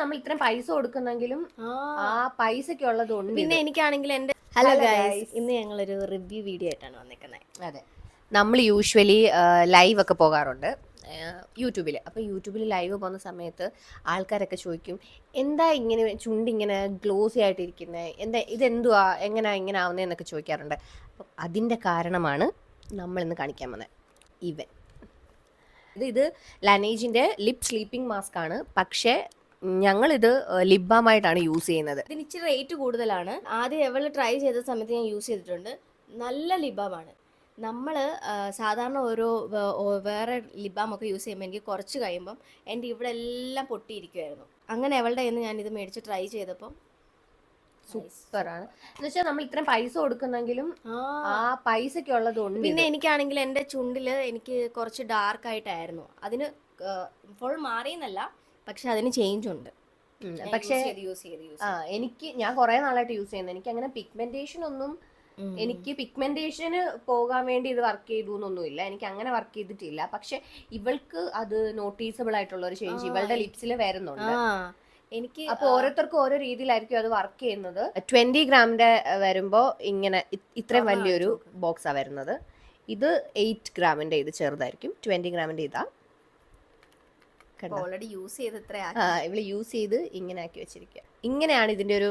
നമ്മൾ ഇത്രയും പൈസ കൊടുക്കുന്നെങ്കിലും ആ പൈസക്കുള്ളതുണ്ട്. പിന്നെ എനിക്കാണെങ്കിൽ എൻ്റെ ഹലോ ഗൈസ്, ഇന്ന് ഞങ്ങളൊരു റിവ്യൂ വീഡിയോ ആയിട്ടാണ് വന്നിരിക്കുന്നത്. അതെ, നമ്മൾ യൂഷ്വലി ലൈവ് ഒക്കെ പോകാറുണ്ട് യൂട്യൂബിൽ. അപ്പോൾ യൂട്യൂബിൽ ലൈവ് പോകുന്ന സമയത്ത് ആൾക്കാരൊക്കെ ചോദിക്കും, എന്താ ഇങ്ങനെ ചുണ്ടിങ്ങനെ ഗ്ലോസി ആയിട്ടിരിക്കുന്നത്, എന്താ ഇതെന്തുവാ, എങ്ങനെ ഇങ്ങനെ ആവുന്നതെന്നൊക്കെ ചോദിക്കാറുണ്ട്. അപ്പം അതിൻ്റെ കാരണമാണ് നമ്മളിന്ന് കാണിക്കാൻ വന്നത്. ഇത് ലനേജിൻ്റെ ലിപ് സ്ലീപ്പിംഗ് മാസ്ക് ആണ്. പക്ഷേ ഞങ്ങളിത് ലിപ് ബാമായിട്ടാണ് യൂസ് ചെയ്യുന്നത്. ഇതിന് ഇച്ചിരി റേറ്റ് കൂടുതലാണ്. ആദ്യം എവള് ട്രൈ ചെയ്ത സമയത്ത് ഞാൻ യൂസ് ചെയ്തിട്ടുണ്ട്. നല്ല ലിപ് ബാമാണ്. നമ്മൾ സാധാരണ വേറെ ലിപ് ബാം ഒക്കെ യൂസ് ചെയ്യുമ്പോൾ എനിക്ക് കുറച്ച് കഴിയുമ്പം എൻ്റെ ഇവിടെ എല്ലാം പൊട്ടിയിരിക്കുമായിരുന്നു. അങ്ങനെ അവളുടെ കയ്യിൽ നിന്ന് ഞാനിത് മേടിച്ച് ട്രൈ ചെയ്തപ്പം സൂപ്പറാണ്. എന്നുവെച്ചാൽ നമ്മൾ ഇത്രയും പൈസ കൊടുക്കുന്നെങ്കിലും ആ പൈസക്കുള്ളതുണ്ട്. പിന്നെ എനിക്കാണെങ്കിൽ എൻ്റെ ചുണ്ടിൽ എനിക്ക് കുറച്ച് ഡാർക്കായിട്ടായിരുന്നു. അതിന് ഫുൾ മാറിയെന്നല്ല, പക്ഷെ അതിന് ചേഞ്ച് ഉണ്ട്. പക്ഷേ ഞാൻ കുറെ നാളായിട്ട് യൂസ് ചെയ്യുന്നത്. എനിക്ക് അങ്ങനെ പിഗ്മെന്റേഷൻ ഒന്നും, എനിക്ക് പിഗ്മെന്റേഷന് പോകാൻ വേണ്ടി ഇത് വർക്ക് ചെയ്തു എന്നൊന്നുമില്ല. എനിക്ക് അങ്ങനെ വർക്ക് ചെയ്തിട്ടില്ല. പക്ഷെ ഇവൾക്ക് അത് നോട്ടീസബിൾ ആയിട്ടുള്ള ഒരു ചേഞ്ച് ഇവളുടെ ലിപ്സിൽ വരുന്നുണ്ട്. എനിക്ക് അപ്പോൾ ഓരോരുത്തർക്കും ഓരോ രീതിയിലായിരിക്കും അത് വർക്ക് ചെയ്യുന്നത്. 20 ഗ്രാമിന്റെ വരുമ്പോ ഇങ്ങനെ ഇത്രയും വലിയൊരു ബോക്സാ വരുന്നത്. ഇത് 8 ഗ്രാമിന്റെ ഇത് ചെറുതായിരിക്കും. 20 ഗ്രാമിന്റെ ഇതാ. ഓൾറെഡി യൂസ് ചെയ്ത് ഇവള് യൂസ് ചെയ്ത് ഇങ്ങനെ ആക്കി വെച്ചിരിക്കുക. ഇങ്ങനെയാണ് ഇതിന്റെ ഒരു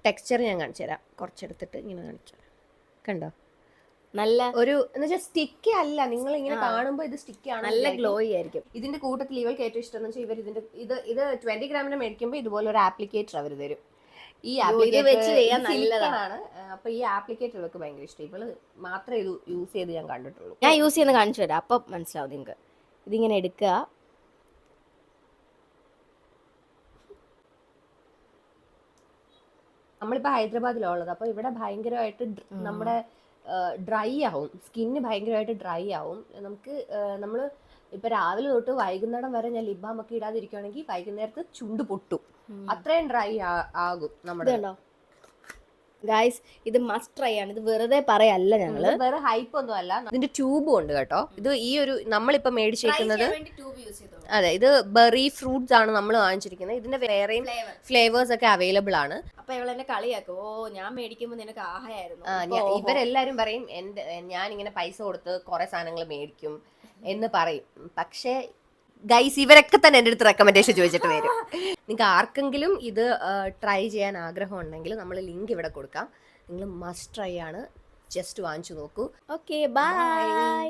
ടെക്സ്ചർ. ഞാൻ കാണിച്ചു തരാം. കുറച്ചെടുത്തിട്ട് ഇങ്ങനെ കാണിച്ചു തരാം. കണ്ടോ, നല്ല ഒരു എന്നുവെച്ചാൽ സ്റ്റിക്കി അല്ല. നിങ്ങൾ ഇങ്ങനെ കാണുമ്പോൾ ഇത് സ്റ്റിക്കി ആണ്, നല്ല ഗ്ലോയി ആയിരിക്കും. ഇതിന്റെ കൂട്ടത്തിൽ ഇവൾക്ക് ഏറ്റവും ഇഷ്ടം എന്ന് വെച്ചാൽ ഇത് 20 ഗ്രാമിന് മേടിക്കുമ്പോൾ ഇതുപോലെ ഒരു ആപ്ലിക്കേറ്റർ അവർ തരും. ഈ ആപ്ലിക്കേറ്റർ ആണ്. അപ്പൊ ഈ ആപ്ലിക്കേറ്റർ ഇവൾക്ക് ഭയങ്കര ഇഷ്ടം. ഇവള് മാത്രമേ ഇത് യൂസ് ചെയ്ത് ഞാൻ കണ്ടിട്ടുള്ളൂ. ഞാൻ യൂസ് ചെയ്യുന്ന കാണിച്ചു തരാം, അപ്പൊ മനസ്സിലാവും നിങ്ങൾക്ക്. ഇതിങ്ങനെ എടുക്കുക, നമ്മളിപ്പോൾ ഹൈദരാബാദിലുള്ളത്. അപ്പോൾ ഇവിടെ ഭയങ്കരമായിട്ട് നമ്മുടെ ഡ്രൈ ആവും, സ്കിന്ന് ഭയങ്കരമായിട്ട് ഡ്രൈ ആവും. നമ്മൾ ഇപ്പം രാവിലെ തൊട്ട് വൈകുന്നേരം വരെ ഞാൻ ലിപ് ബാം ഒക്കെ ഇടാതിരിക്കുകയാണെങ്കിൽ വൈകുന്നേരത്ത് ചുണ്ട് പൊട്ടും, അത്രയും ഡ്രൈ ആകും നമ്മുടെ. ഗൈസ്, ഇത് മസ്റ്റ് ട്രൈ ആണ്. ഇത് വെറുതെ പറയല്ല, ഞങ്ങള് വേറെ ഹൈപ്പ് ഒന്നും അല്ല. ഇതിന്റെ ട്യൂബും ഉണ്ട് കേട്ടോ. ഇത് ഈ ഒരു നമ്മളിപ്പോ മേടിച്ചേക്കുന്നത്, അതെ, ഇത് ബെറി ഫ്രൂട്ട്സ് ആണ് നമ്മൾ വാങ്ങിച്ചിരിക്കുന്നത്. ഇതിന്റെ വേറെയും ഫ്ലേവേഴ്സ് ഒക്കെ അവൈലബിൾ ആണ്. അപ്പൊ ഇവളെന്നെ കളിയാക്കും, ഞാൻ മേടിക്കുമ്പോ നിനക്ക് ആഹായിരുന്നു. ഇവരെല്ലാരും പറയും ഞാൻ ഇങ്ങനെ പൈസ കൊടുത്ത് കുറെ സാധനങ്ങൾ മേടിക്കും എന്ന് പറയും. പക്ഷേ ഗൈസ്, ഇവരൊക്കെ തന്നെ എൻ്റെ അടുത്ത് റെക്കമെൻഡേഷൻ ചോദിച്ചിട്ട് വരും. നിങ്ങൾക്ക് ആർക്കെങ്കിലും ഇത് ട്രൈ ചെയ്യാൻ ആഗ്രഹം ഉണ്ടെങ്കിൽ നമ്മൾ ലിങ്ക് ഇവിടെ കൊടുക്കാം. നിങ്ങൾ മസ്റ്റ് ട്രൈ ആണ്. ജസ്റ്റ് വാങ്ങിച്ചു നോക്കൂ. Okay, by.